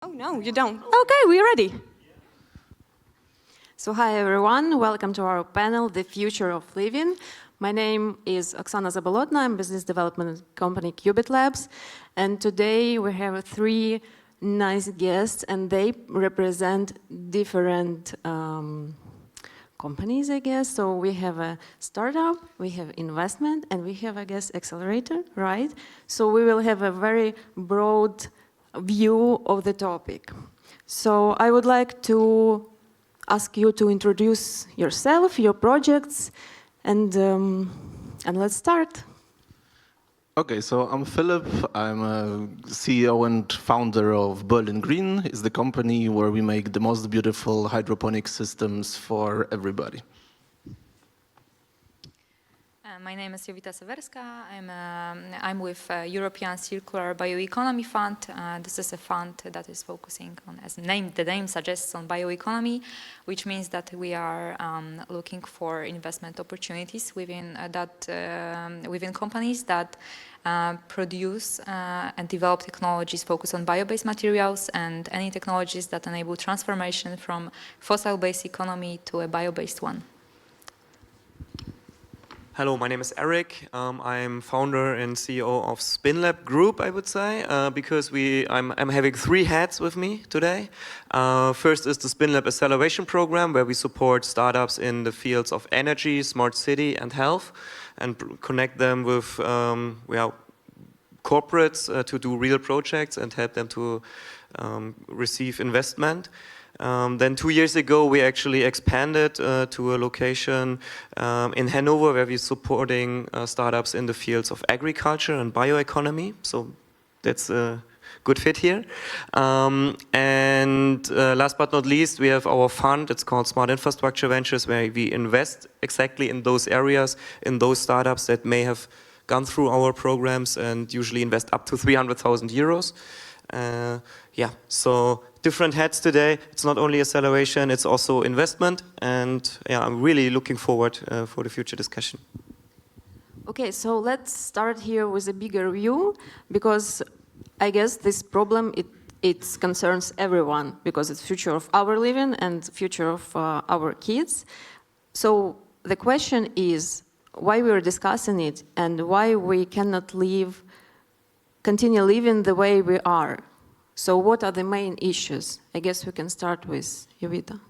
Oh, no, you don't. Okay, we're ready. So hi, everyone. Welcome to our panel, The Future of Living. My name is Oksana Zabolotna. I'm business development company Qubit Labs. And today we have three nice guests, and they represent different companies, I guess. So we have a startup, we have investment, and we have, I guess, accelerator, right? So we will have a very broad view of the topic. So I would like to ask you to introduce yourself, your projects, and let's start. Okay, so I'm Philip. I'm a CEO and founder of Berlin Green. It's the company where we make the most beautiful hydroponic systems for everybody. My name is Jovita Severska. I'm with European Circular Bioeconomy Fund. This is a fund that is focusing on, as the name suggests, on bioeconomy, which means that we are looking for investment opportunities within within companies that produce and develop technologies focused on bio-based materials and any technologies that enable transformation from fossil-based economy to a bio-based one. Hello, my name is Eric. I'm founder and CEO of SpinLab Group, I would say, because I'm having three hats with me today. First is the SpinLab Acceleration Program, where we support startups in the fields of energy, smart city, and health, and connect them with corporates to do real projects and help them to receive investment. Then 2 years ago, we actually expanded to a location in Hanover, where we're supporting startups in the fields of agriculture and bioeconomy. So that's a good fit here. Last but not least, we have our fund. It's called Smart Infrastructure Ventures, where we invest exactly in those areas, in those startups that may have gone through our programs, and usually invest up to 300,000 euros. So different hats today. It's not only acceleration, it's also investment. And I'm really looking forward for the future discussion. Okay, so let's start here with a bigger view, because I guess this problem, it concerns everyone, because it's future of our living and future of our kids. So the question is why we are discussing it and why we cannot continue living the way we are. So what are the main issues? I guess we can start with Jovita.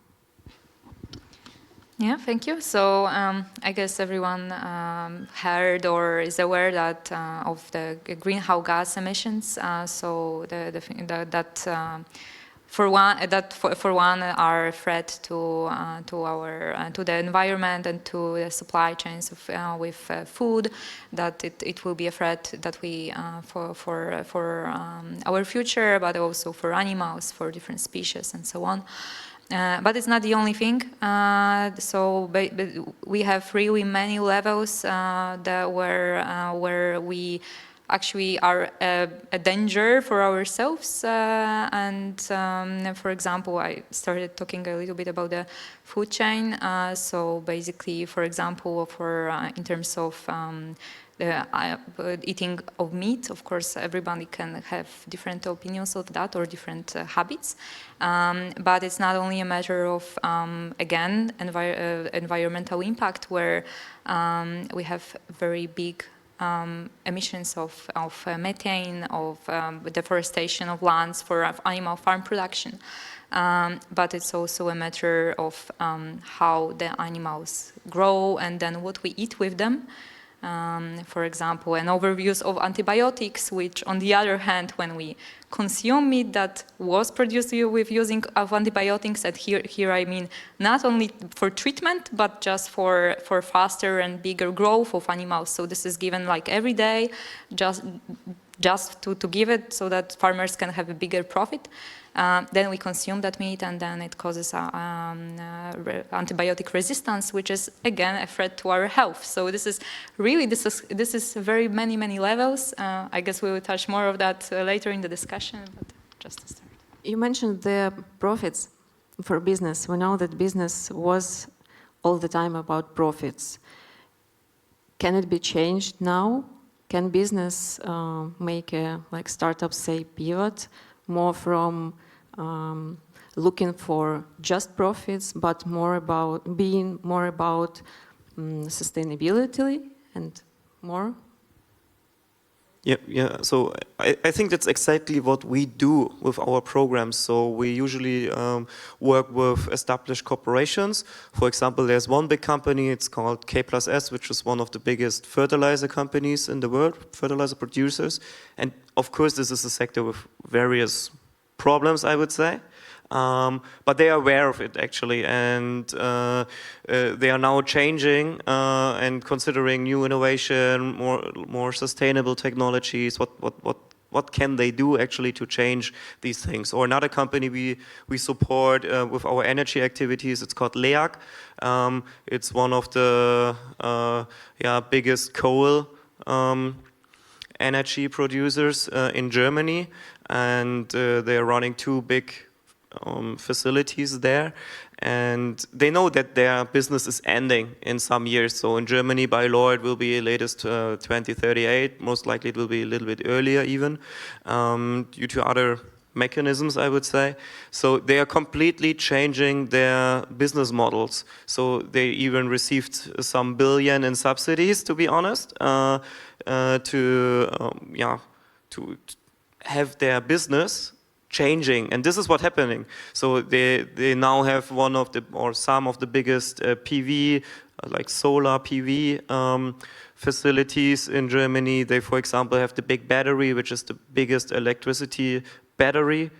Yeah, thank you. So I guess everyone heard or is aware that of the greenhouse gas emissions. So for one are a threat to the environment and to the supply chains with food. That it will be a threat that we for our future, but also for animals, for different species, and so on. But it's not the only thing. So we have really many levels where we actually are a danger for ourselves. For example, I started talking a little bit about the food chain. So basically, for example, in terms of eating of meat, of course, everybody can have different opinions of that or different habits. But it's not only a matter of, again, environmental impact, where we have very big emissions of methane, of deforestation of lands for animal farm production. But it's also a matter of how the animals grow and then what we eat with them. For example, an overuse of antibiotics, which on the other hand, when we consume meat that was produced with using of antibiotics, and here I mean not only for treatment, but just for faster and bigger growth of animals. So this is given like every day, just to give it so that farmers can have a bigger profit. Then we consume that meat, and then it causes antibiotic resistance, which is again a threat to our health. So this is very many levels. I guess we will touch more of that later in the discussion, but just to start. You mentioned the profits for business. We know that business was all the time about profits. Can it be changed now? Can business make startups say pivot more from looking for just profits, but being more about sustainability and more? Yeah. So I think that's exactly what we do with our programs. So we usually work with established corporations. For example, there's one big company, it's called K+S, which is one of the biggest fertilizer companies in the world, fertilizer producers. And of course, this is a sector with various problems, I would say. But they are aware of it actually, and they are now changing and considering new innovation, more sustainable technologies. What can they do actually to change these things? Or another company we support with our energy activities. It's called LEAG. It's one of the biggest coal energy producers in Germany, and they are running 2 big facilities there, and they know that their business is ending in some years. So in Germany, by law, it will be latest 2038. Most likely, it will be a little bit earlier even, due to other mechanisms, I would say. So they are completely changing their business models. So they even received some billion in subsidies, to be honest, to have their business changing, and this is what's happening. So they now have some of the biggest PV, like solar PV facilities in Germany. They, for example, have the big battery, which is the biggest electricity battery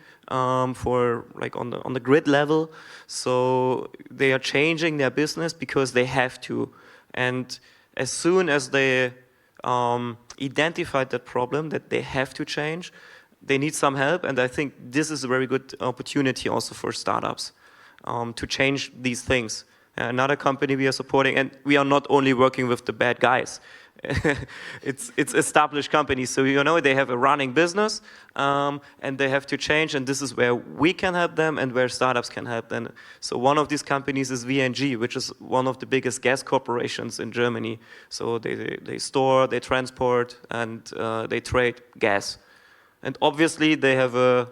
for like on the grid level. So they are changing their business because they have to, and as soon as they identified that problem that they have to change, they need some help, and I think this is a very good opportunity also for startups to change these things. Another company we are supporting, and we are not only working with the bad guys. It's established companies, so they have a running business, and they have to change, and this is where we can help them and where startups can help them. So one of these companies is VNG, which is one of the biggest gas corporations in Germany. So they store, they transport, and they trade gas. And obviously, they have a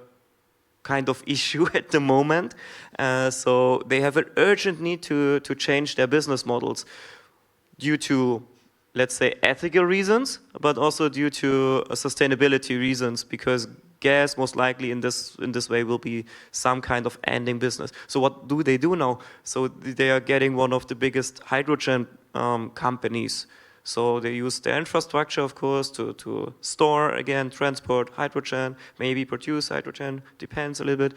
kind of issue at the moment. So they have an urgent need to change their business models due to, let's say, ethical reasons, but also due to sustainability reasons, because gas most likely in this way will be some kind of ending business. So what do they do now? So they are getting one of the biggest hydrogen companies. So they use their infrastructure, of course, to store, again, transport hydrogen, maybe produce hydrogen, depends a little bit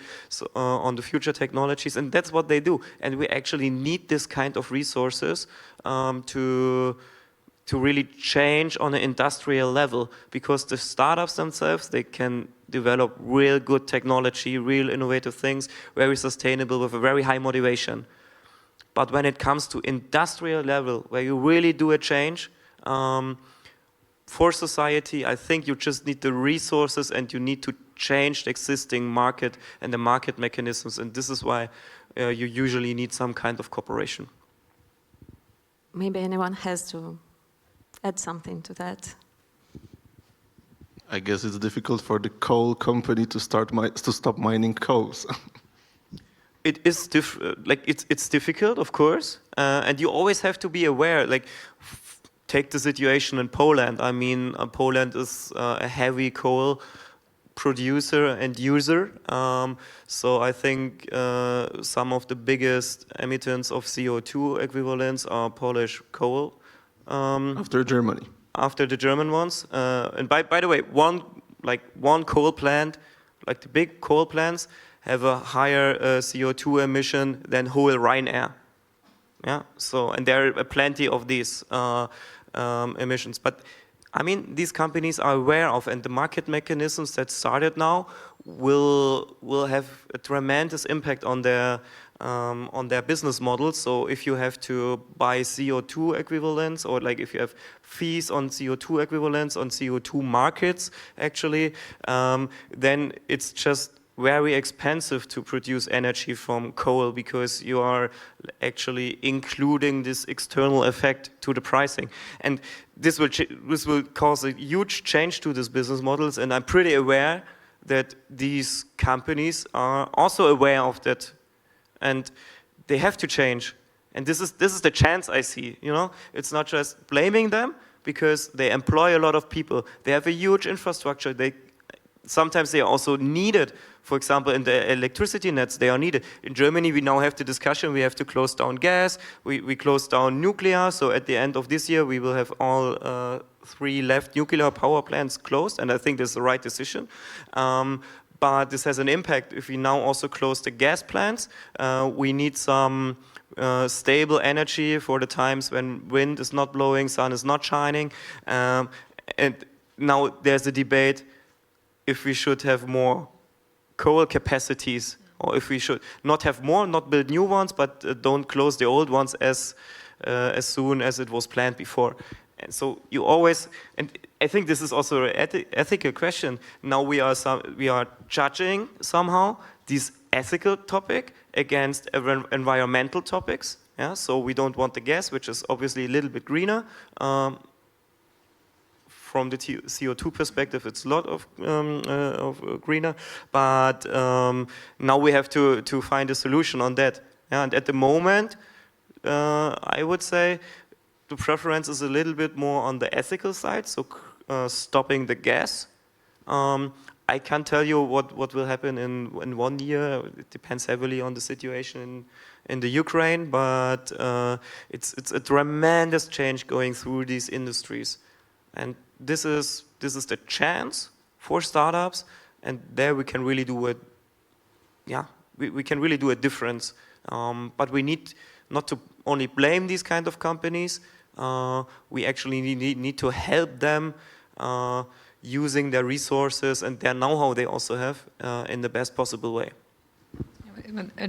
on the future technologies. And that's what they do. And we actually need this kind of resources to really change on an industrial level, because the startups themselves, they can develop real good technology, real innovative things, very sustainable with a very high motivation. But when it comes to industrial level, where you really do a change, for society, I think you just need the resources and you need to change the existing market and the market mechanisms, and this is why you usually need some kind of cooperation. Maybe anyone has to add something to that. I guess it's difficult for the coal company to stop mining coals. It is it's difficult, of course, and you always have to be aware. Like, take the situation in Poland. I mean, Poland is a heavy coal producer and user. So I think some of the biggest emittents of CO2 equivalents are Polish coal. After Germany. After the German ones. And by the way, one coal plant, like the big coal plants, have a higher CO2 emission than whole Ryanair. Yeah. So, and there are plenty of these emissions. But I mean, these companies are aware of, and the market mechanisms that started now will have a tremendous impact on their business models. So if you have to buy CO2 equivalents, or like if you have fees on CO2 equivalents on CO2 markets, actually, then it's just very expensive to produce energy from coal, because you are actually including this external effect to the pricing. And this will cause a huge change to these business models, and I'm pretty aware that these companies are also aware of that, and they have to change. And this is the chance I see. You know, it's not just blaming them because they employ a lot of people. They have a huge infrastructure. Sometimes they are also needed. For example, in the electricity nets, they are needed. In Germany, we now have the discussion, we have to close down gas, we close down nuclear, so at the end of this year, we will have all 3 left nuclear power plants closed, and I think this is the right decision. But this has an impact. If we now also close the gas plants, we need some stable energy for the times when wind is not blowing, sun is not shining. And now there's a debate if we should have more coal capacities, or if we should not have more, not build new ones, but don't close the old ones as soon as it was planned before. And so you always, and I think this is also an ethical question. Now we are judging somehow this ethical topic against environmental topics. Yeah, so we don't want the gas, which is obviously a little bit greener. From the CO2 perspective, it's a lot of greener, but now we have to find a solution on that. Yeah, and at the moment, I would say the preference is a little bit more on the ethical side, so stopping the gas. I can't tell you what will happen in 1 year. It depends heavily on the situation in the Ukraine, but it's a tremendous change going through these industries. And this is the chance for startups, and there we can really do we can really do a difference. But we need not to only blame these kind of companies. We actually need to help them using their resources and their know-how they also have in the best possible way. I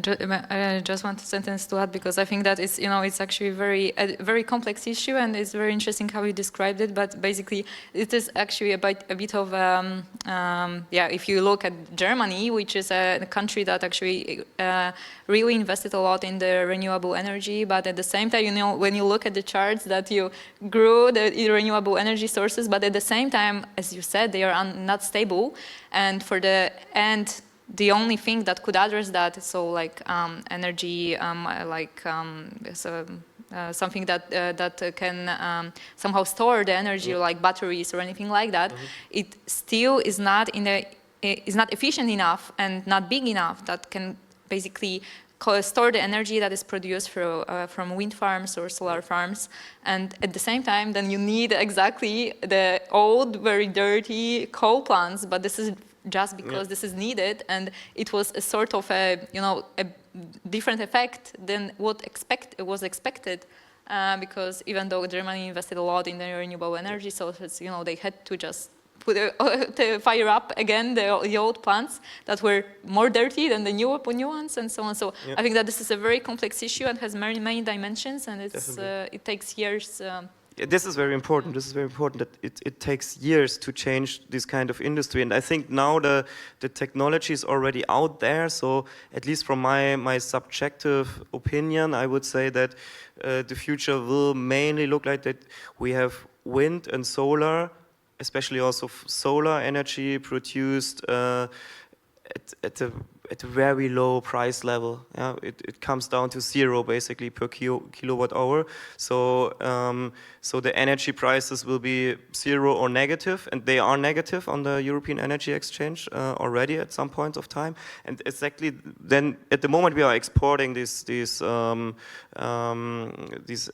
just want a sentence to add, because I think that it's actually a very complex issue, and it's very interesting how you described it. But basically, it is actually a bit of if you look at Germany, which is a country that actually really invested a lot in the renewable energy, but at the same time, when you look at the charts, that you grew the renewable energy sources, but at the same time, as you said, they are not stable, and for the end. The only thing that could address that, so like energy, something that can somehow store the energy, like batteries or anything like that, it still is not efficient enough and not big enough that can basically store the energy that is produced from wind farms or solar farms. And at the same time, then you need exactly the old, very dirty coal plants, but this is just because this is needed, and it was a sort of a different effect than what was expected, because even though Germany invested a lot in the renewable energy sources, they had to just to fire up again the old plants that were more dirty than the new ones, and so on. So I think that this is a very complex issue and has many dimensions, and it takes years. This is very important. This is very important that it takes years to change this kind of industry. And I think now the technology is already out there. So at least from my subjective opinion, I would say that the future will mainly look like that. We have wind and solar, especially also solar energy produced at a very low price level. Yeah, it comes down to 0 basically per kilowatt hour. So so the energy prices will be 0 or negative, and they are negative on the European Energy Exchange already at some point of time. And exactly then, at the moment, we are exporting this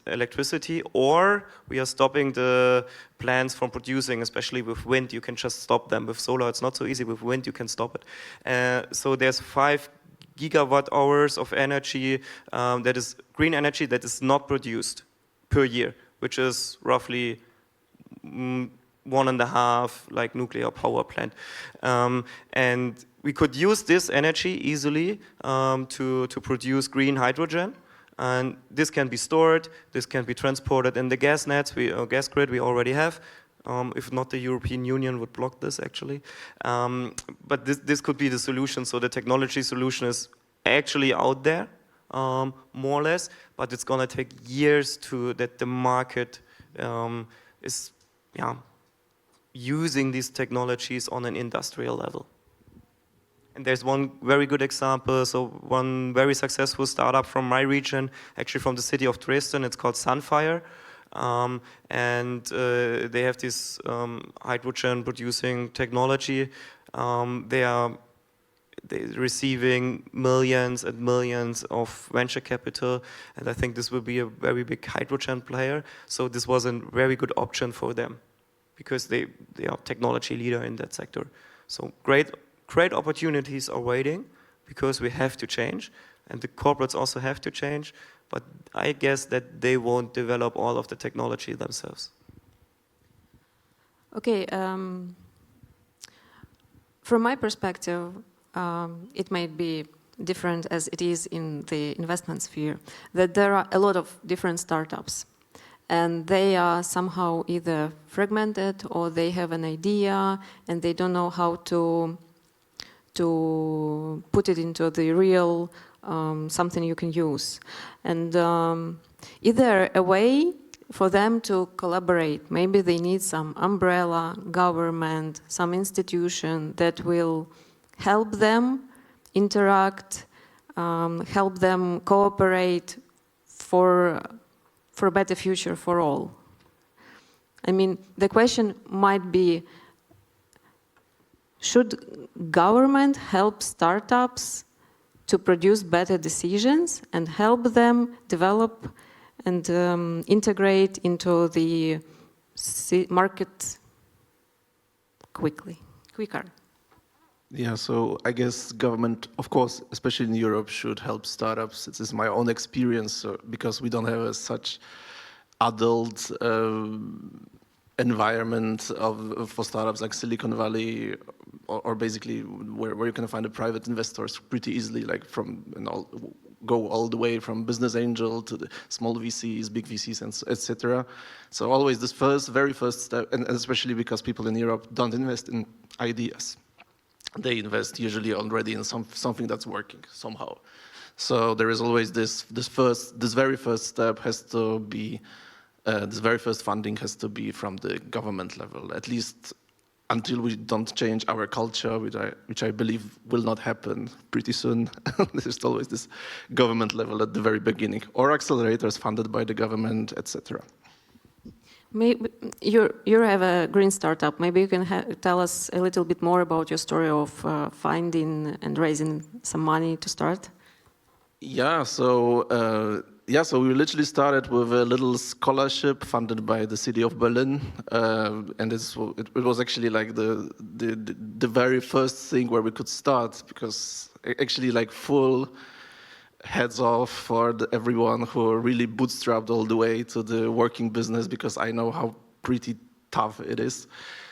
electricity, or we are stopping the plants from producing, especially with wind. You can just stop them. With solar, it's not so easy. With wind, you can stop it. So there's 5 gigawatt hours of energy that is green energy that is not produced per year, which is roughly 1.5 like nuclear power plant. And we could use this energy easily to produce green hydrogen. And this can be stored, this can be transported in the gas nets, gas grid we already have. If not, the European Union would block this actually. But this could be the solution. So the technology solution is actually out there, more or less, but it's gonna take years that the market is using these technologies on an industrial level. And there's one very good example, so one very successful startup from my region, actually from the city of Dresden, it's called Sunfire. And they have this hydrogen producing technology. They're receiving millions and millions of venture capital, and I think this will be a very big hydrogen player. So this was a very good option for them, because they are technology leader in that sector. So great opportunities are waiting, because we have to change, and the corporates also have to change. But I guess that they won't develop all of the technology themselves. Okay. From my perspective, it might be different as it is in the investment sphere, that there are a lot of different startups, and they are somehow either fragmented or they have an idea and they don't know how to put it into the real something you can use. And either a way for them to collaborate, maybe they need some umbrella, government, some institution that will help them interact, help them cooperate for a better future for all. I mean, the question might be, should government help startups to produce better decisions and help them develop and integrate into the market quicker? Yeah, so I guess government, of course, especially in Europe, should help startups. This is my own experience, because we don't have such adult environment for startups like Silicon Valley, or basically where you can find the private investors pretty easily, like from go all the way from business angel to the small VCs, big VCs, and etc. So always this very first step, and especially because people in Europe don't invest in ideas. They invest usually already in something that's working somehow. So there is always this very first step has to be, this very first funding has to be from the government level, at least until we don't change our culture, which I believe will not happen pretty soon. There's always this government level at the very beginning, or accelerators funded by the government, etc. Maybe you have a green startup. Maybe you can tell us a little bit more about your story of finding and raising some money to start. Yeah, so we literally started with a little scholarship funded by the city of Berlin, and it was actually like the very first thing where we could start, because actually like full heads off for everyone who really bootstrapped all the way to the working business, because I know how pretty tough it is.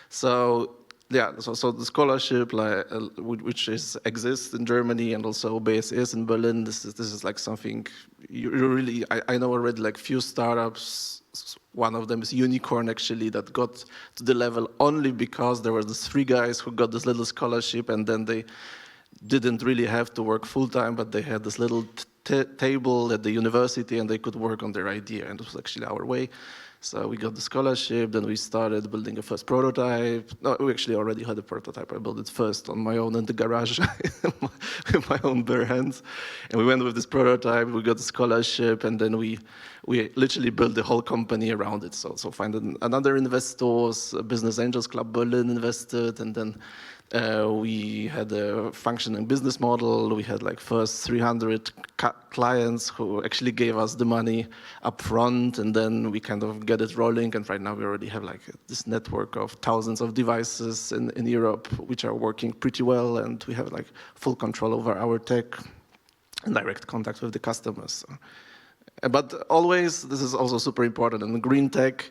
So yeah, so the scholarship, which exists in Germany and also BSS in Berlin, this is like something you really, I know already like few startups. One of them is Unicorn, actually, that got to the level only because there were these 3 guys who got this little scholarship, and then they didn't really have to work full-time, but they had this little table at the university and they could work on their idea, and it was actually our way. So we got the scholarship, then we started building a first prototype. No, we actually already had a prototype. I built it first on my own in the garage with my own bare hands. And we went with this prototype, we got the scholarship, and then we literally built the whole company around it. So find another investors, Business Angels Club Berlin invested, and then we had a functioning business model. We had like first 300 clients who actually gave us the money up front, and then we kind of get it rolling. And right now we already have like this network of thousands of devices in Europe, which are working pretty well. And we have like full control over our tech and direct contact with the customers. But always, this is also super important in green tech.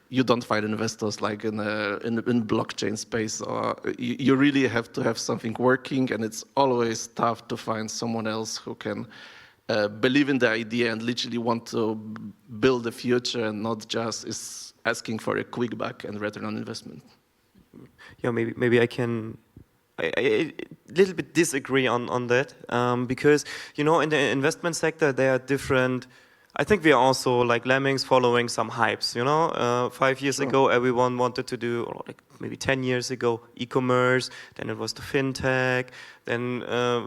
You don't find investors like in blockchain space, or you really have to have something working, and it's always tough to find someone else who can believe in the idea and literally want to build the future, and not just is asking for a quick buck and return on investment. Yeah, maybe I can a little bit disagree on that, because in the investment sector there are different I think we are also like lemmings following some hypes, you know. 5 years ago, everyone wanted to do, or like maybe 10 years ago, e-commerce. Then it was to fintech. Then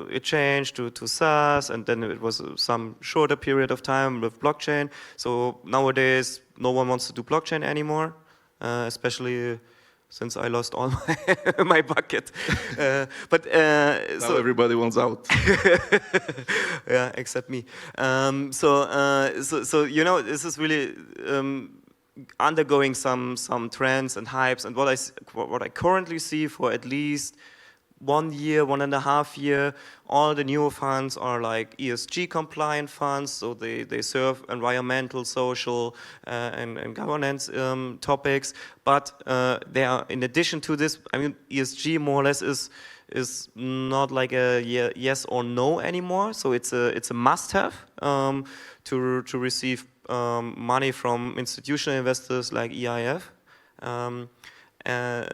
it changed to SaaS, and then it was some shorter period of time with blockchain. So nowadays, no one wants to do blockchain anymore, especially since I lost all my bucket. But Now so everybody wants out. yeah, except me. So you know, this is really undergoing some trends and hypes. And what I currently see for at least 1 year, 1.5 years, all the newer funds are like ESG compliant funds, so they serve environmental, social, and governance topics. But they are, in addition to this, I mean, ESG more or less is not like a yes or no anymore. So it's a must-have to receive money from institutional investors like EIF.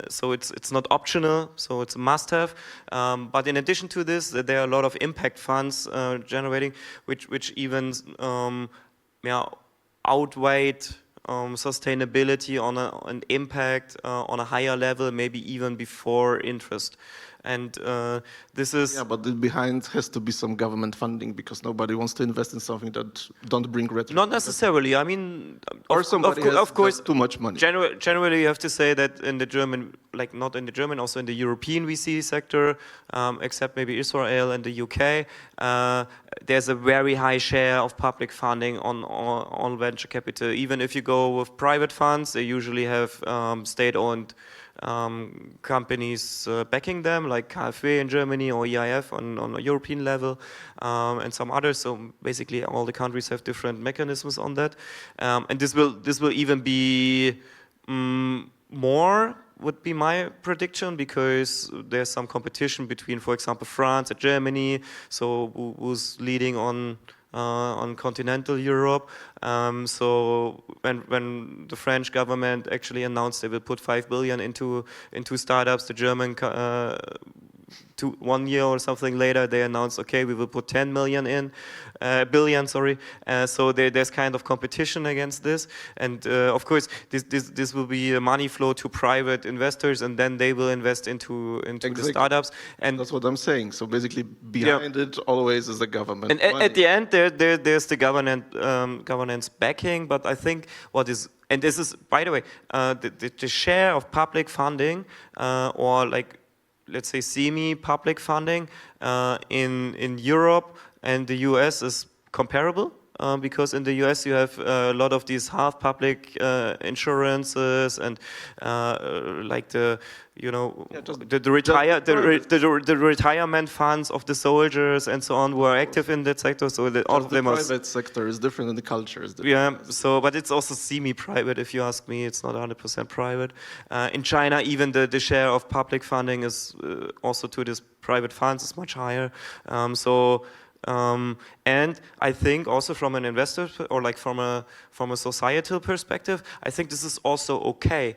So it's not optional, so it's a must-have. But in addition to this, there are a lot of impact funds generating, which even outweighed sustainability on an impact on a higher level, maybe even before interest. And this is... Yeah, but behind has to be some government funding because nobody wants to invest in something that don't bring return. Not necessarily. I mean, or somebody has of course, just too much money. Generally, you have to say that in the German, like not in the German, also in the European VC sector, except maybe Israel and the UK, there's a very high share of public funding on venture capital. Even if you go with private funds, they usually have state-owned companies backing them, like KfW in Germany or EIF on a European level, and some others. So basically, all the countries have different mechanisms on that, and this will even be more. Would be my prediction, because there's some competition between, for example, France and Germany. So who's leading on continental Europe? So when the French government actually announced they will put 5 billion into startups, the German 1 year or something later they announced, okay, we will put 10 billion. So there's kind of competition against this, and of course this will be a money flow to private investors, and then they will invest into the startups. And that's what I'm saying. So basically, behind it always is the government. And at the end, there's the governance backing. But I think what is, and this is, by the way, the share of public funding or like, let's say, semi-public funding in Europe and the US is comparable, because in the US you have a lot of these half-public insurances and like the, you know, the retirement funds of the soldiers and so on who are active in that sector. So that all of them are... The private sector is different and the culture is different. Yeah, so, but it's also semi-private, if you ask me. It's not 100% private. In China, even the share of public funding is also to this private funds is much higher. And I think also from an investor or like from a societal perspective, I think this is also okay,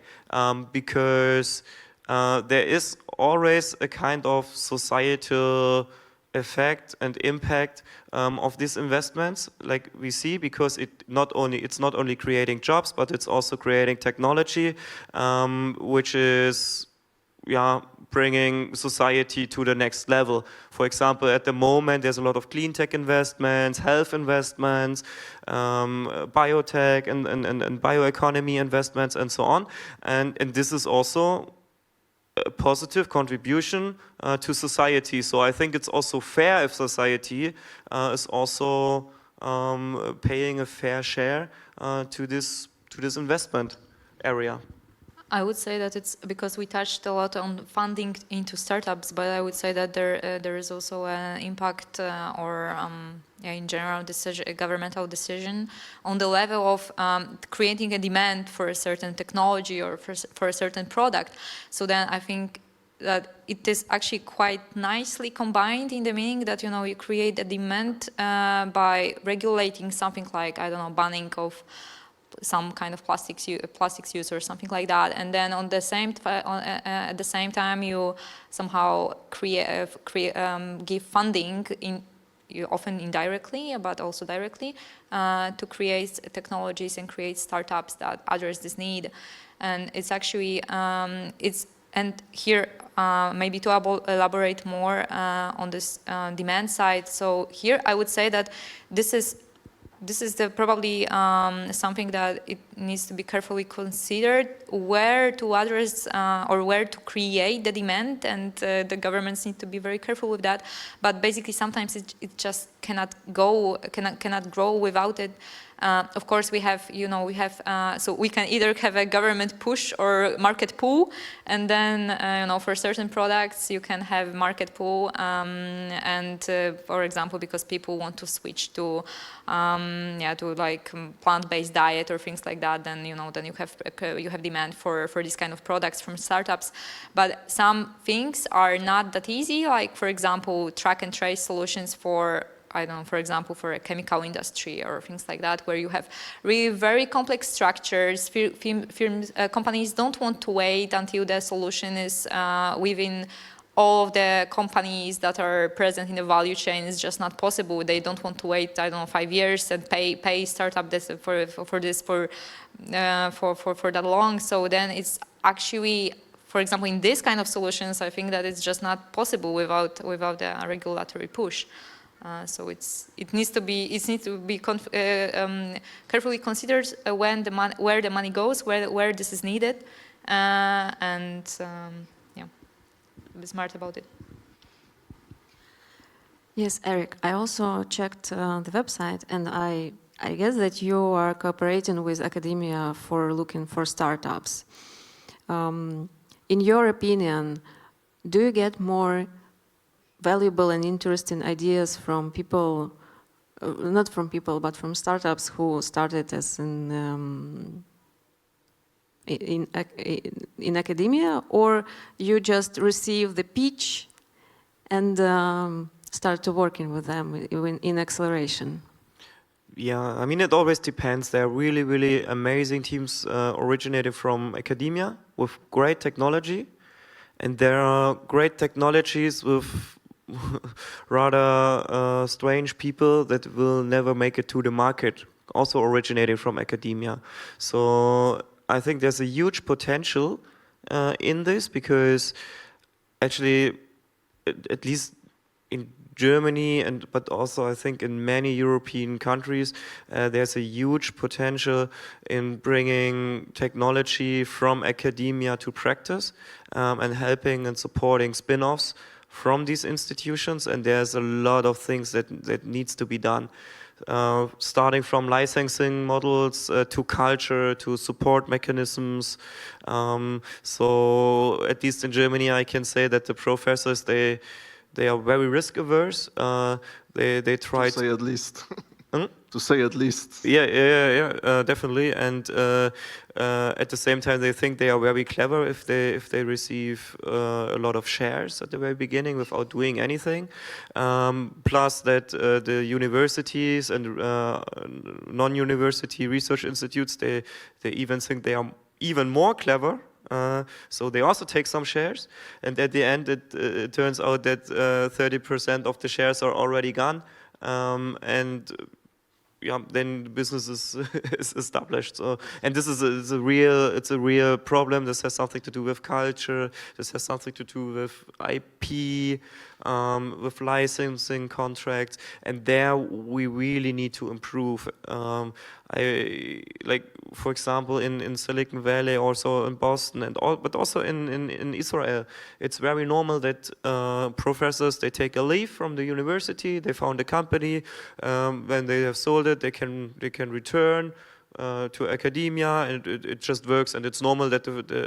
because there is always a kind of societal effect and impact of these investments, like we see, because it's not only creating jobs, but it's also creating technology, which is bringing society to the next level. For example, at the moment, there's a lot of clean tech investments, health investments, biotech and bioeconomy investments, and so on. And this is also a positive contribution to society. So I think it's also fair if society is also paying a fair share to this investment area. I would say that it's because we touched a lot on funding into startups, but I would say that there is also an impact in general a governmental decision on the level of creating a demand for a certain technology or for a certain product. So then I think that it is actually quite nicely combined in the meaning that, you know, you create a demand by regulating something like, I don't know, banning of some kind of plastics use or something like that, and then at the same time you somehow give funding often indirectly, but also directly, to create technologies and create startups that address this need. And it's actually, and here, maybe to elaborate more on this demand side. So here I would say that this is probably something that it needs to be carefully considered, where to address or where to create the demand, and the governments need to be very careful with that. But basically, sometimes it just cannot grow without it. Of course, so we can either have a government push or market pull, and then for certain products you can have market pull, and for example, because people want to switch to like plant-based diet or things like that, then you have demand for these kind of products from startups. But some things are not that easy, like for example, track and trace solutions for example, for a chemical industry or things like that, where you have really very complex structures. Companies don't want to wait until the solution is within all of the companies that are present in the value chain. Is just not possible. They don't want to wait, 5 years and pay startup for that long. So then it's actually, for example, in this kind of solutions, I think that it's just not possible without a regulatory push. So it needs to be carefully considered where the money goes, where this is needed, and be smart about it. Yes, Eric, I also checked the website, and I guess that you are cooperating with academia for looking for startups. In your opinion, do you get more valuable and interesting ideas from people, not from people, but from startups who started as in academia, or you just receive the pitch and start working with them in acceleration? Yeah, I mean, it always depends. There are really, really amazing teams originated from academia with great technology, and there are great technologies with rather strange people that will never make it to the market, also originated from academia. So I think there's a huge potential in this, because actually, at least in Germany, but also I think in many European countries, there's a huge potential in bringing technology from academia to practice, and helping and supporting spin-offs from these institutions. And there's a lot of things that needs to be done, starting from licensing models to culture to support mechanisms. So at least in Germany, I can say that the professors, they are very risk averse. They try to say at least. Hmm? To say at least. Yeah, definitely. And at the same time, they think they are very clever if they receive a lot of shares at the very beginning without doing anything. Plus that the universities and non-university research institutes, they even think they are even more clever. So they also take some shares, and at the end it turns out that 30% of the shares are already gone, and then the business is established. So, and this is a real problem. This has something to do with culture. This has something to do with IP, with licensing contracts, and there we really need to improve. For example, in Silicon Valley, also in Boston, but also in Israel, it's very normal that professors, they take a leave from the university, they found a company, when they have sold it, they can return to academia, and it just works. And it's normal that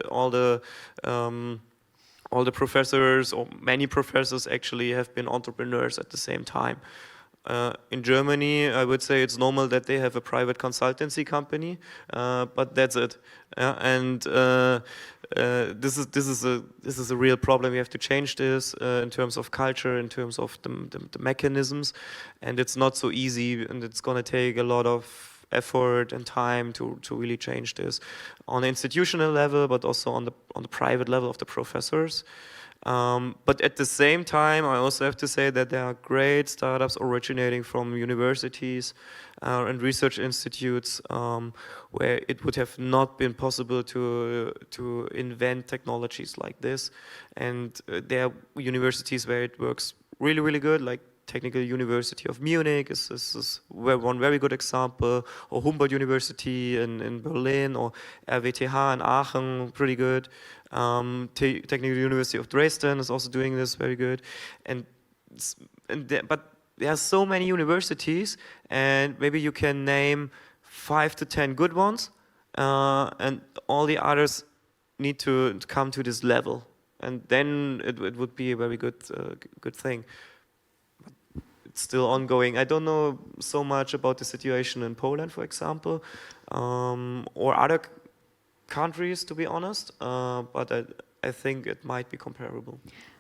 all the professors, or many professors actually, have been entrepreneurs at the same time. In Germany, I would say it's normal that they have a private consultancy company, but that's it. And this is a real problem. We have to change this in terms of culture, in terms of the mechanisms, and it's not so easy, and it's going to take a lot of effort and time to really change this on the institutional level, but also on the private level of the professors. But at the same time, I also have to say that there are great startups originating from universities and research institutes where it would have not been possible to invent technologies like this. And there are universities where it works really, really good, like Technical University of Munich is one very good example, or Humboldt University in Berlin, or RWTH in Aachen, pretty good. Technical University of Dresden is also doing this very good. But there are so many universities, and maybe you can name 5 to 10 good ones, and all the others need to come to this level, and then it would be a very good thing. Still ongoing. I don't know so much about the situation in Poland, for example, or other countries, to be honest, but I think it might be comparable.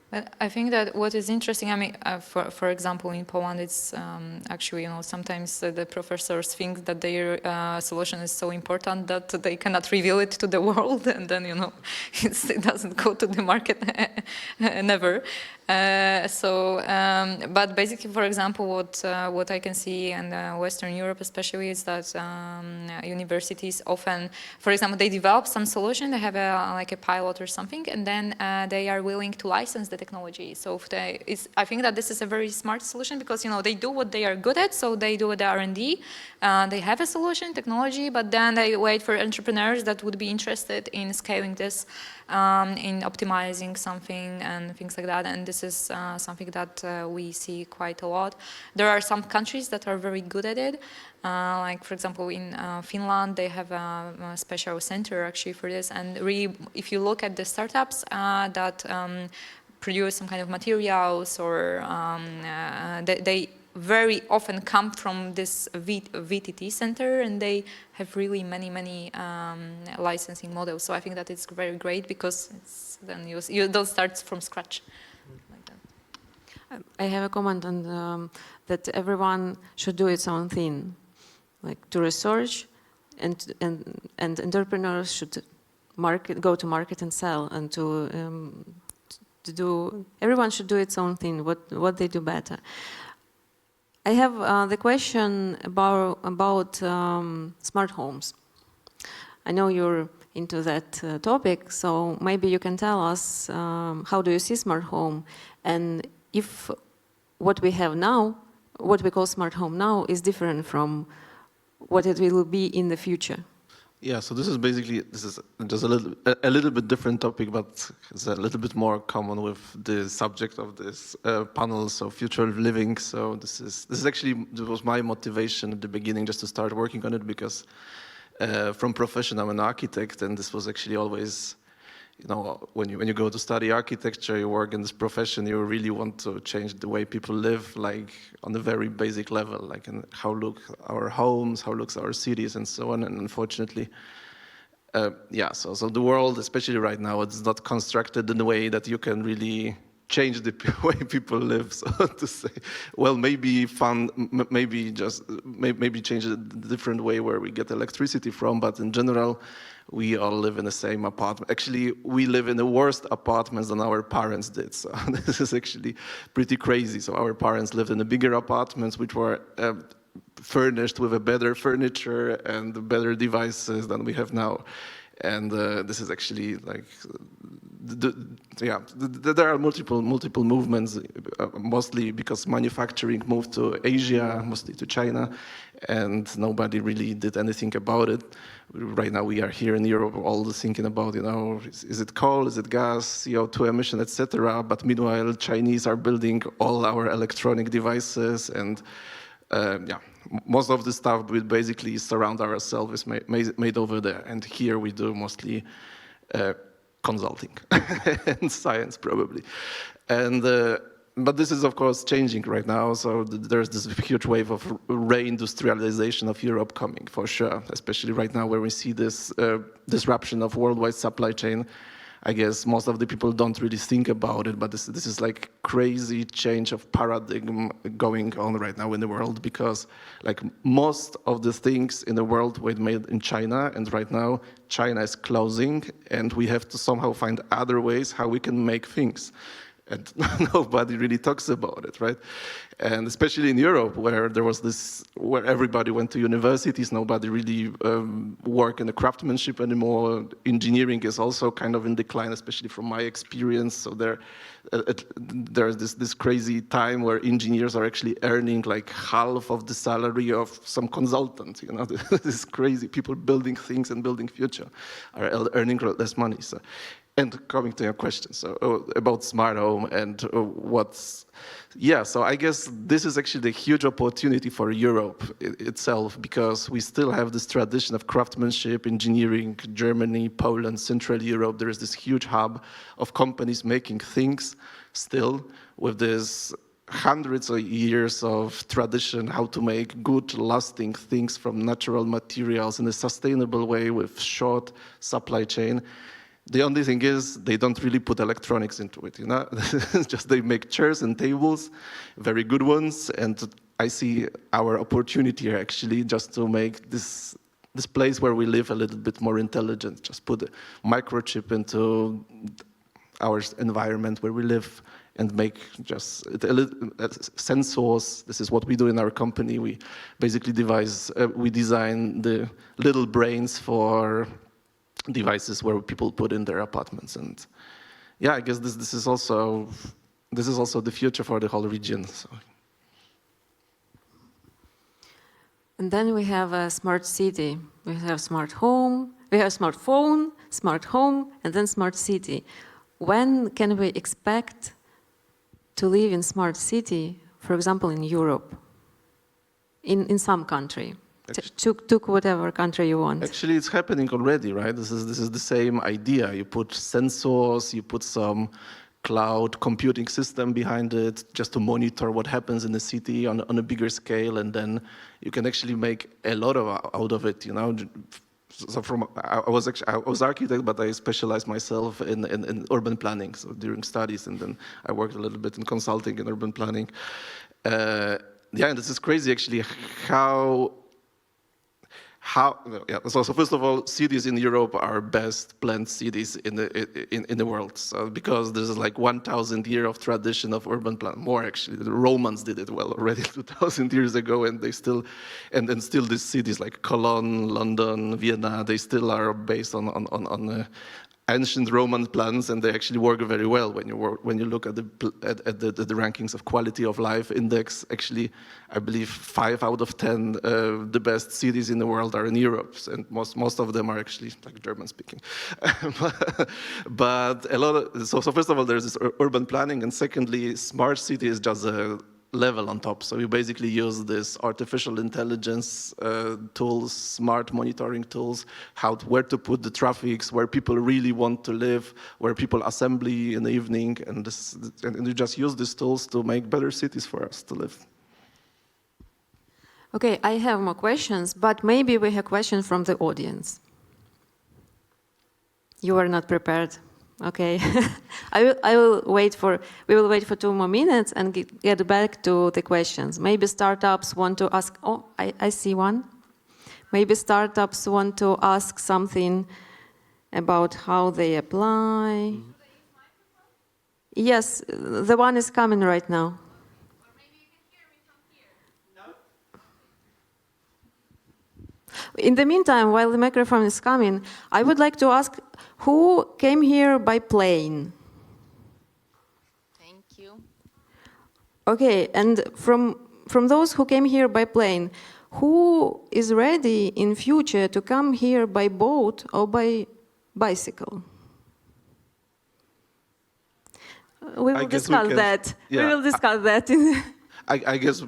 But I think that what is interesting, I mean, for example, in Poland, it's actually, you know, sometimes the professors think that their solution is so important that they cannot reveal it to the world, and then, you know, it doesn't go to the market never. But basically, for example, what I can see in Western Europe especially is that universities often, for example, they develop some solution, they have like a pilot or something, and then they are willing to license the technology. So I think that this is a very smart solution because, you know, they do what they are good at, so they do the R&D, they have a solution, technology, but then they wait for entrepreneurs that would be interested in scaling this, in optimizing something and things like that. And this is something that we see quite a lot. There are some countries that are very good at it. Like, for example, in Finland, they have a special center actually for this. And really, if you look at the startups that produce some kind of materials, or they very often come from this VTT center, and they have really many licensing models. So I think that it's very great because then you don't start from scratch. Like that. I have a comment on that everyone should do its own thing, like to research, and entrepreneurs should go to market and sell, and to do. Everyone should do its own thing. What they do better. I have the question about smart homes. I know you're into that topic, so maybe you can tell us how do you see smart home, and if what we have now, what we call smart home now, is different from what it will be in the future. Yeah, so this is just a little bit different topic, but it's a little bit more common with the subject of this panel, so future living. So this was my motivation at the beginning, just to start working on it, because from profession I'm an architect, and this was actually always, you know, when you go to study architecture, you work in this profession, you really want to change the way people live, like on a very basic level, like in how look our homes, how looks our cities, and so on. And unfortunately, so the world, especially right now, it's not constructed in a way that you can really change the way people live, so to say. Well, maybe maybe change a different way where we get electricity from, but in general, we all live in the same apartment. Actually, we live in the worst apartments than our parents did, so this is actually pretty crazy. So our parents lived in the bigger apartments, which were furnished with a better furniture and better devices than we have now. And this is actually like, there are multiple movements, mostly because manufacturing moved to Asia, mostly to China, and nobody really did anything about it. Right now we are here in Europe all thinking about, you know, is it coal, is it gas, CO2 emission, etc. But meanwhile, Chinese are building all our electronic devices, and most of the stuff we basically surround ourselves is made over there. And here we do mostly consulting and science, probably. And but this is, of course, changing right now. So there's this huge wave of reindustrialization of Europe coming, for sure, especially right now where we see this disruption of worldwide supply chain. I guess most of the people don't really think about it, but this is like crazy change of paradigm going on right now in the world, because like most of the things in the world were made in China, and right now China is closing, and we have to somehow find other ways how we can make things. And nobody really talks about it, right? And especially in Europe, where there was this, where everybody went to universities, nobody really worked in the craftsmanship anymore. Engineering is also kind of in decline, especially from my experience. So there's this crazy time where engineers are actually earning like half of the salary of some consultant. You know, this is crazy. People building things and building future are earning less money. So. And coming to your question, so about smart home and so I guess this is actually a huge opportunity for Europe itself, because we still have this tradition of craftsmanship, engineering. Germany, Poland, Central Europe, there is this huge hub of companies making things still with this hundreds of years of tradition, how to make good, lasting things from natural materials in a sustainable way with short supply chain. The only thing is they don't really put electronics into it, you know? Just they make chairs and tables, very good ones, and I see our opportunity here actually just to make this place where we live a little bit more intelligent. Just put a microchip into our environment where we live and make just sensors. This is what we do in our company. We basically design the little brains for devices where people put in their apartments. And yeah, I guess this is also the future for the whole region. So. And then we have a smart city. We have smart home, we have smartphone, smart home, and then smart city. When can we expect to live in smart city, for example, in Europe, in some country? Took whatever country you want. Actually, it's happening already, right? This is the same idea. You put sensors, you put some cloud computing system behind it just to monitor what happens in the city on a bigger scale, and then you can actually make a lot out of it, you know. So I was architect, but I specialized myself in urban planning. So during studies, and then I worked a little bit in consulting in urban planning. And this is crazy actually So first of all, cities in Europe are best planned cities in the world. So because there's like 1,000 years of tradition of urban planning, more actually. The Romans did it well already 2,000 years ago, and they still, and then still these cities like Cologne, London, Vienna, they still are based on ancient Roman plans, and they actually work very well. When you look at the rankings of quality of life index, actually, I believe 5 out of 10 the best cities in the world are in Europe, and most of them are actually like German speaking. But so first of all, there's this urban planning, and secondly, smart city is just a level on top. So you basically use this artificial intelligence tools, smart monitoring tools, where to put the traffics, where people really want to live, where people assembly in the evening, and you just use these tools to make better cities for us to live. Okay, I have more questions, but maybe we have questions from the audience. You are not prepared. Okay, we will wait for 2 more minutes and get back to the questions. Maybe startups want to ask, I see one. Maybe startups want to ask something about how they apply. Yes, the one is coming right now. Or maybe you can hear me from here. No? In the meantime, while the microphone is coming, I would like to ask, who came here by plane? Thank you. Okay, and from those who came here by plane, who is ready in future to come here by boat or by bicycle? We will discuss that. Yeah. We will discuss that. I guess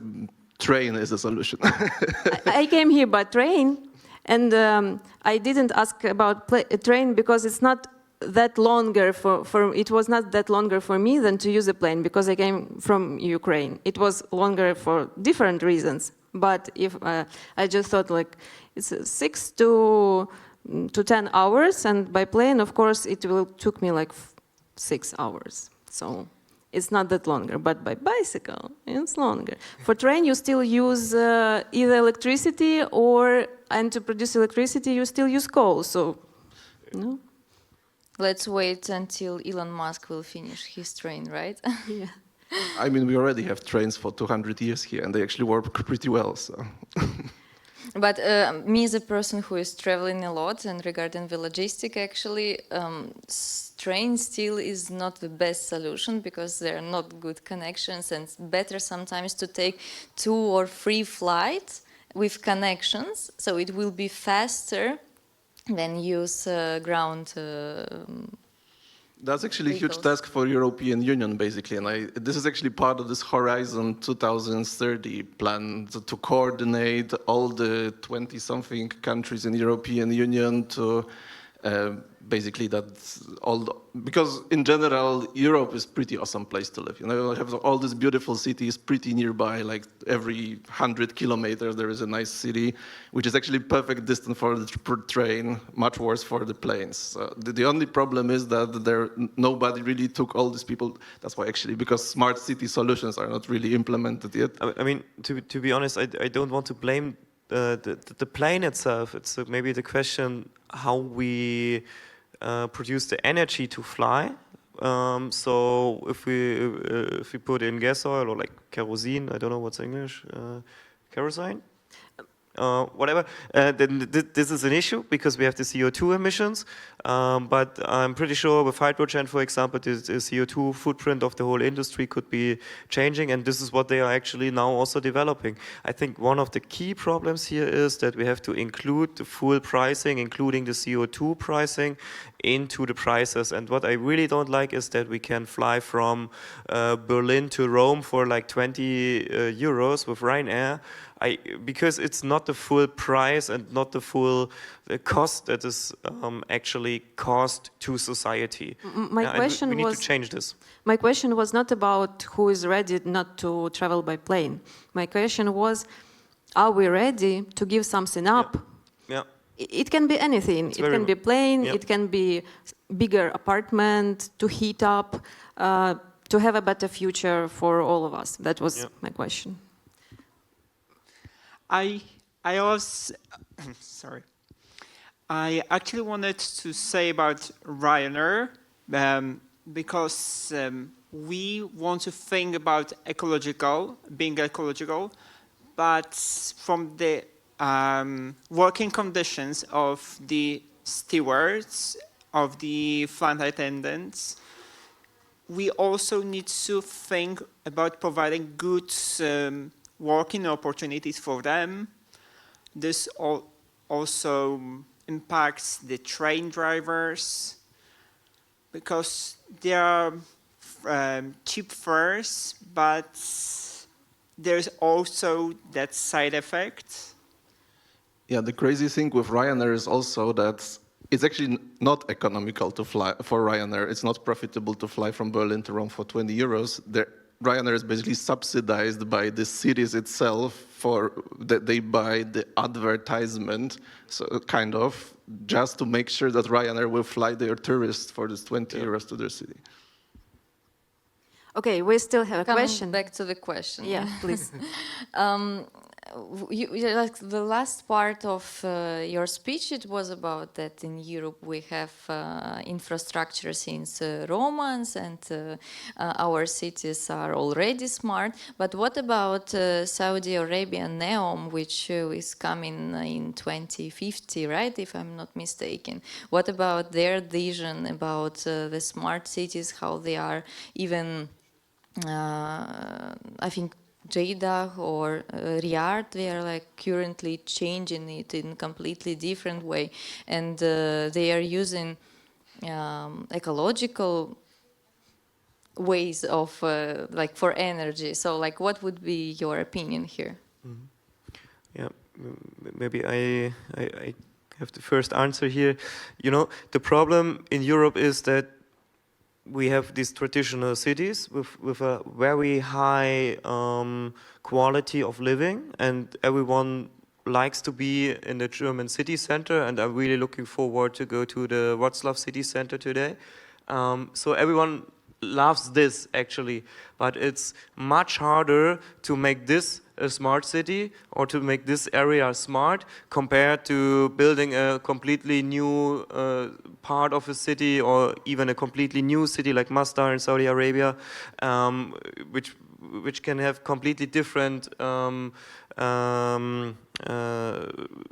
train is a solution. I came here by train, and I didn't ask about train because it's not that longer it was not that longer for me than to use a plane, because I came from Ukraine. It was longer for different reasons, but if I just thought like it's 6 to to 10 hours, and by plane, of course, it will took me like 6 hours. So it's not that longer, but by bicycle, it's longer. For train, you still use either electricity and to produce electricity, you still use coal, so, no? Let's wait until Elon Musk will finish his train, right? Yeah. I mean, we already have trains for 200 years here, and they actually work pretty well, so. But me as a person who is traveling a lot and regarding the logistic, actually, train still is not the best solution because there are not good connections, and it's better sometimes to take 2 or 3 flights with connections, so it will be faster than use ground. That's actually a huge Vehicles. task for European Union, basically, and this is actually part of this Horizon 2030 plan to coordinate all the 20-something countries in the European Union to basically because in general, Europe is pretty awesome place to live. You know, you have all these beautiful cities pretty nearby, like every 100 kilometers there is a nice city, which is actually perfect distance for the train, much worse for the planes. So the only problem is that nobody really took all these people. That's why actually, because smart city solutions are not really implemented yet. I mean, to be honest, I don't want to blame the plane itself. It's maybe the question how we produce the energy to fly. So if we put in gas oil or like kerosene, I don't know what's English, kerosene. Whatever, then this is an issue because we have the CO2 emissions, but I'm pretty sure with hydrogen, for example, the CO2 footprint of the whole industry could be changing, and this is what they are actually now also developing. I think one of the key problems here is that we have to include the full pricing, including the CO2 pricing, into the prices. And what I really don't like is that we can fly from Berlin to Rome for like 20 euros with Ryanair, because it's not the full price and not the full cost that is actually cost to society. My And question we need was to change this. My question was not about who is ready not to travel by plane. My question was, are we ready to give something up? Yeah. It can be anything. It can be plane. Yep. It can be bigger apartment to heat up, to have a better future for all of us. That was my question. I was sorry. I actually wanted to say about Ryanair because we want to think about being ecological, but from the working conditions of the stewards, of the flight attendants, we also need to think about providing good working opportunities for them. This also impacts the train drivers because they are cheap fares, but there's also that side effect. Yeah, the crazy thing with Ryanair is also that it's actually not economical to fly for Ryanair. It's not profitable to fly from Berlin to Rome for 20 euros. Ryanair is basically subsidized by the cities itself that they buy the advertisement, so kind of, just to make sure that Ryanair will fly their tourists for this 20 euros to their city. Okay, we still have a Coming question. back to the question. Yeah, please. Like the last part of your speech, it was about that in Europe we have infrastructure since Romans and our cities are already smart. But what about Saudi Arabia NEOM, which is coming in 2050, right? If I'm not mistaken. What about their vision about the smart cities, how they are even, I think, Jeddah or Riyadh, they are like currently changing it in a completely different way, and they are using ecological ways of like for energy. So like what would be your opinion here? Yeah, maybe I have the first answer here. You know, the problem in Europe is that we have these traditional cities with a very high quality of living, and everyone likes to be in the German city center, and I'm really looking forward to go to the Wrocław city center today. So everyone loves this actually, but it's much harder to make this a smart city or to make this area smart compared to building a completely new part of a city or even a completely new city like Masdar in Saudi Arabia, which can have completely different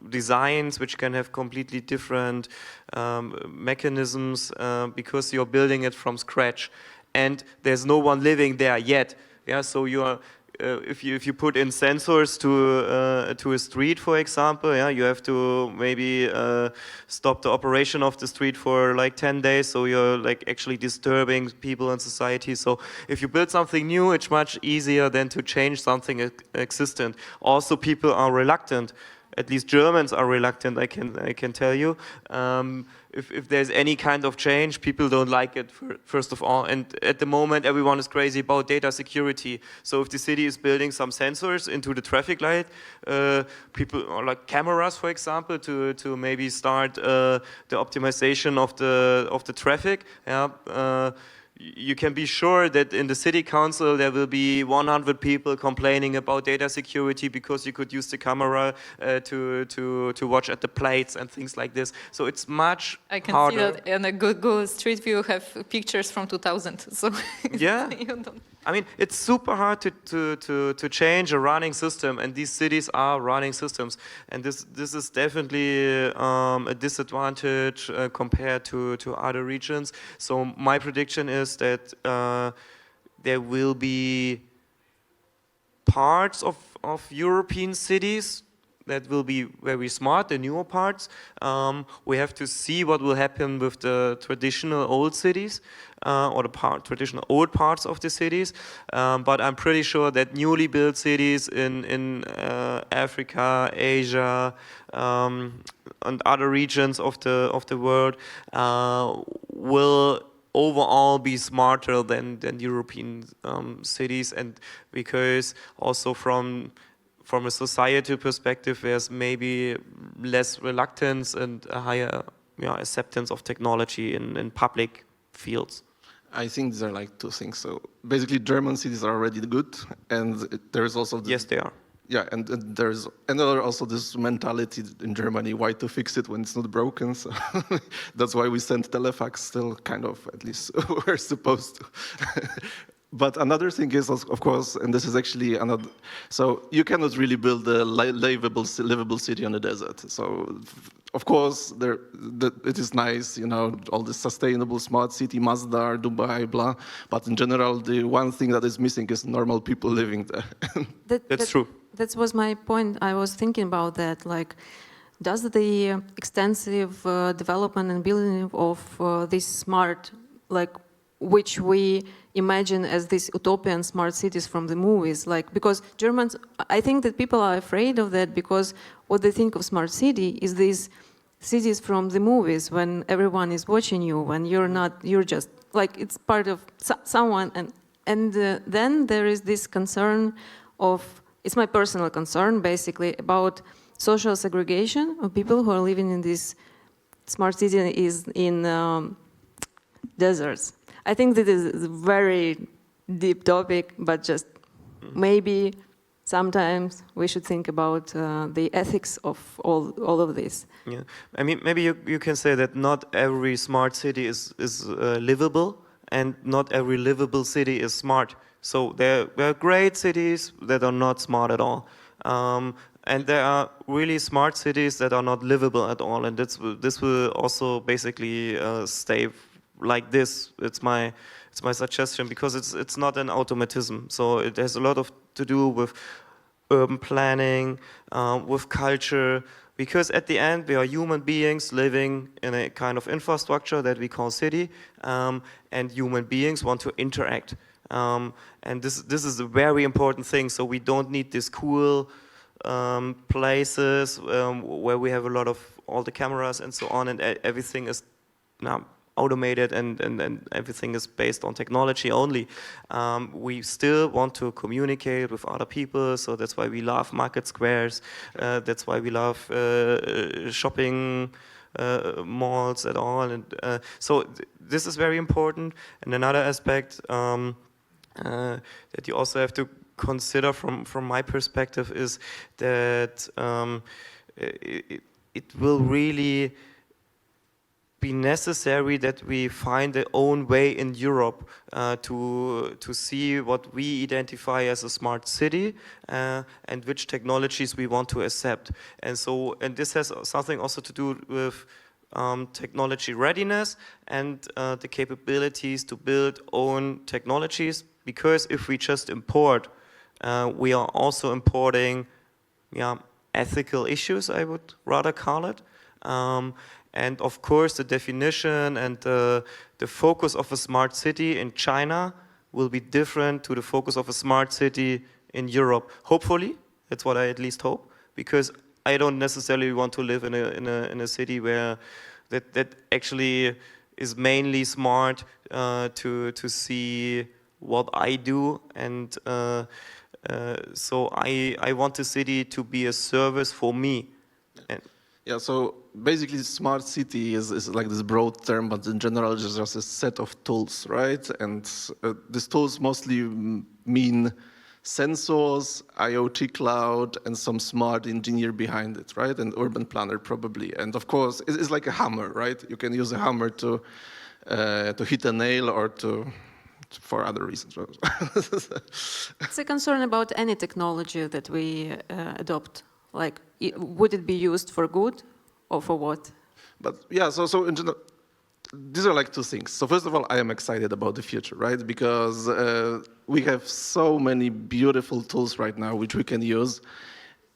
designs, which can have completely different mechanisms because you're building it from scratch, and there's no one living there yet. Yeah, so you are. If you put in sensors to a street, for example, yeah, you have to maybe stop the operation of the street for like 10 days, so you're like actually disturbing people in society. So if you build something new, it's much easier than to change something existent. Also, people are reluctant. At least Germans are reluctant. I can tell you. If there's any kind of change, people don't like it, first of all. And at the moment, everyone is crazy about data security. So if the city is building some sensors into the traffic light, people, or like cameras, for example, to maybe start the optimization of the traffic, yeah, you can be sure that in the city council there will be 100 people complaining about data security because you could use the camera to watch at the plates and things like this. So it's much I can harder. see that in a Google Street View have pictures from 2000. So Yeah. you don't. I mean, it's super hard to change a running system, and these cities are running systems, and this is definitely a disadvantage compared to other regions. So my prediction is that there will be parts of European cities that will be very smart, the newer parts. We have to see what will happen with the traditional old cities or the traditional old parts of the cities. But I'm pretty sure that newly built cities in Africa, Asia, and other regions of the world will overall be smarter than European cities, and because also from a societal perspective, there's maybe less reluctance and a higher acceptance of technology in public fields. I think these are like two things. So basically, German cities are already good, and there is also Yes, they are. Yeah, and there's another also this mentality in Germany, why to fix it when it's not broken. So that's why we send telefax still, kind of, at least we're supposed to. But another thing is, of course, and this is actually another, so you cannot really build a livable city on the desert. So, of course, it is nice, you know, all this sustainable smart city, Masdar, Dubai, blah. But in general, the one thing that is missing is normal people living there. That's true. That was my point. I was thinking about that. Like, does the extensive development and building of this smart, like, which we imagine as these utopian smart cities from the movies, like, because Germans, I think that people are afraid of that because what they think of smart city is these cities from the movies when everyone is watching you, when you're just like, it's part of someone, and then there is this concern of, it's my personal concern basically, about social segregation of people who are living in this smart city is in deserts. I think that is a very deep topic, but just maybe sometimes we should think about the ethics of all of this. Yeah, I mean, maybe you can say that not every smart city is livable, and not every livable city is smart. So there are great cities that are not smart at all, and there are really smart cities that are not livable at all. And this will also basically stay like this. It's my suggestion, because it's not an automatism. So it has a lot to do with urban planning, with culture, because at the end we are human beings living in a kind of infrastructure that we call city, and human beings want to interact. And this is a very important thing. So we don't need these cool places where we have a lot of all the cameras and so on, and everything is automated and everything is based on technology only. We still want to communicate with other people, so that's why we love market squares. That's why we love shopping malls at all. And so this is very important. And another aspect that you also have to consider from my perspective is that it will really be necessary that we find our own way in Europe to see what we identify as a smart city and which technologies we want to accept. And this has something also to do with technology readiness and the capabilities to build own technologies, because if we just import, we are also importing ethical issues, I would rather call it. And of course, the definition and the focus of a smart city in China will be different to the focus of a smart city in Europe. Hopefully, that's what I at least hope, because I don't necessarily want to live in a city where that actually is mainly smart to see what I do, and so I want the city to be a service for me. Yeah, so basically smart city is like this broad term, but in general it's just a set of tools, right? And these tools mostly mean sensors, IoT cloud, and some smart engineer behind it, right? And urban planner probably. And of course, it's like a hammer, right? You can use a hammer to hit a nail or for other reasons. It's a concern about any technology that we adopt. Like, would it be used for good or for what? But yeah, so in general, these are like two things. So first of all, I am excited about the future, right? Because we have so many beautiful tools right now which we can use,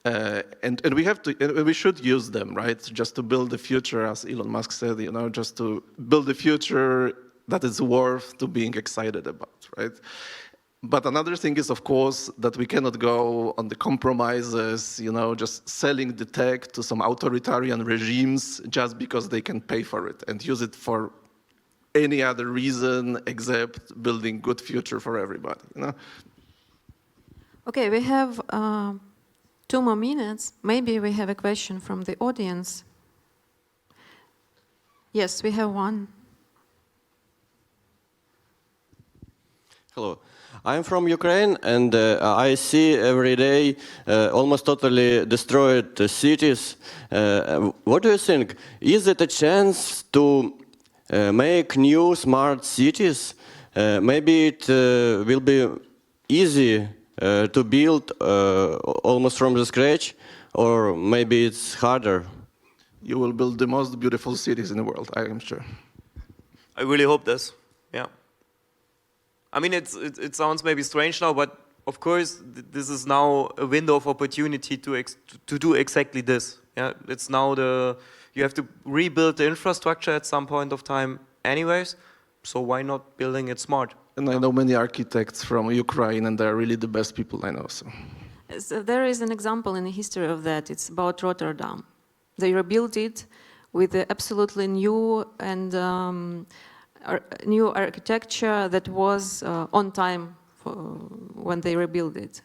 and we have to, and we should use them, right? Just to build the future, as Elon Musk said, just to build the future that is worth to being excited about, right? But another thing is, of course, that we cannot go on the compromises, just selling the tech to some authoritarian regimes just because they can pay for it and use it for any other reason except building good future for everybody, Okay, we have 2 more minutes. Maybe we have a question from the audience. Yes, we have one. Hello. I'm from Ukraine, and I see every day almost totally destroyed cities. What do you think? Is it a chance to make new smart cities? Maybe it will be easy to build almost from the scratch, or maybe it's harder. You will build the most beautiful cities in the world, I am sure. I really hope this, yeah. I mean, it sounds maybe strange now, but of course, this is now a window of opportunity to do exactly this. Yeah, it's now you have to rebuild the infrastructure at some point of time anyways, so why not building it smart? And I know many architects from Ukraine, and they're really the best people I know. So there is an example in the history of that. It's about Rotterdam. They rebuilt it with a absolutely new and new architecture that was on time when they rebuilt it.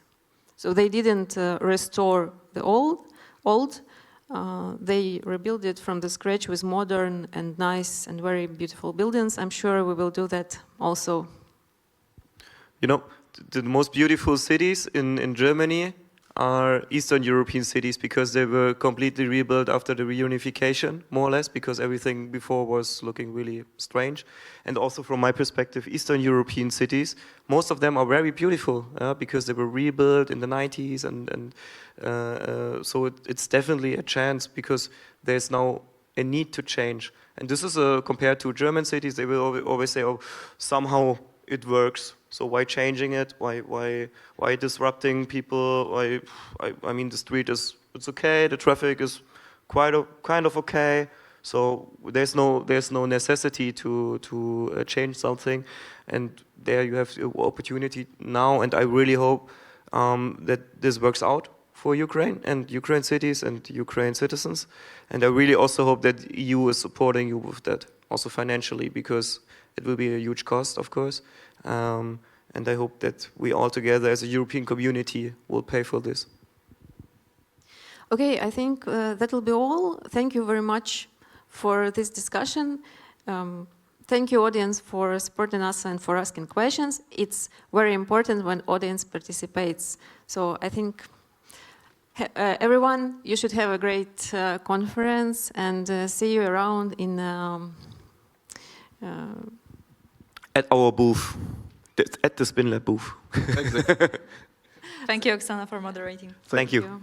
So they didn't restore the old. They rebuilt it from the scratch with modern and nice and very beautiful buildings. I'm sure we will do that also. The most beautiful cities in Germany are Eastern European cities, because they were completely rebuilt after the reunification, more or less, because everything before was looking really strange. And also from my perspective, Eastern European cities, most of them are very beautiful because they were rebuilt in the 90s. And so it's definitely a chance, because there's now a need to change. And this is compared to German cities, they will always say, oh, somehow it works. So why changing it? Why disrupting people? I mean, the street it's okay. The traffic is kind of okay. So there's no necessity to change something. And there you have the opportunity now. And I really hope that this works out for Ukraine and Ukraine cities and Ukraine citizens. And I really also hope that EU is supporting you with that. also financially, because it will be a huge cost, of course. And I hope that we all together as a European community will pay for this. Okay, I think that will be all. Thank you very much for this discussion. Thank you, audience, for supporting us and for asking questions. It's very important when audience participates. So I think everyone, you should have a great conference, and see you around in At our booth, at the SpinLab booth. Thank you, Oksana, for moderating. Thank you. you.